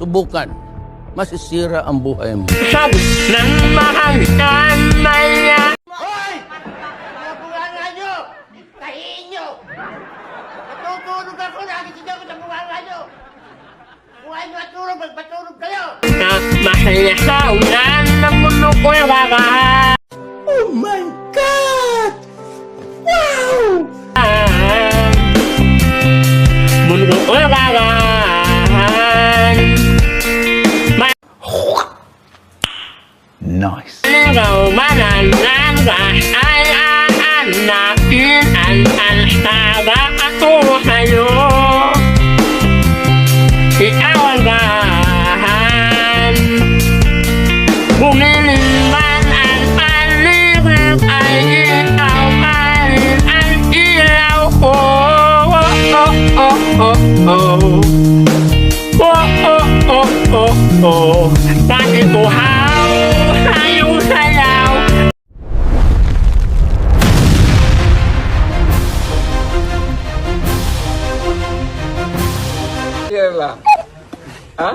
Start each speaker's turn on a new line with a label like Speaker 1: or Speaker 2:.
Speaker 1: subukan, masisira ang buhay mo.
Speaker 2: Sabi ng mahal na maya.
Speaker 3: Hoy! Mga bunganga nyo! Tahiin nyo! Natutulog ako, nagising ako sa bunganga nyo! Kung ayaw matulog, magpatulog kayo!
Speaker 2: Na mahal sa ulan ng mundo ko'y kakahan.
Speaker 1: Oh my God! Wow!
Speaker 2: Mundo ko'y kakahan.
Speaker 1: Nice.
Speaker 2: Ikaw manalang ka ay aanakin ang alsada ako sa'yo. Ikaw ang dahan. Bumiliman ang paligid ay ikaw pa rin ang ilaw ko. Oh, oh, oh, oh, oh. Oh, oh, oh, oh, oh. Bakit buhaw sa'yo sayaw?
Speaker 4: Yan lang. Ha?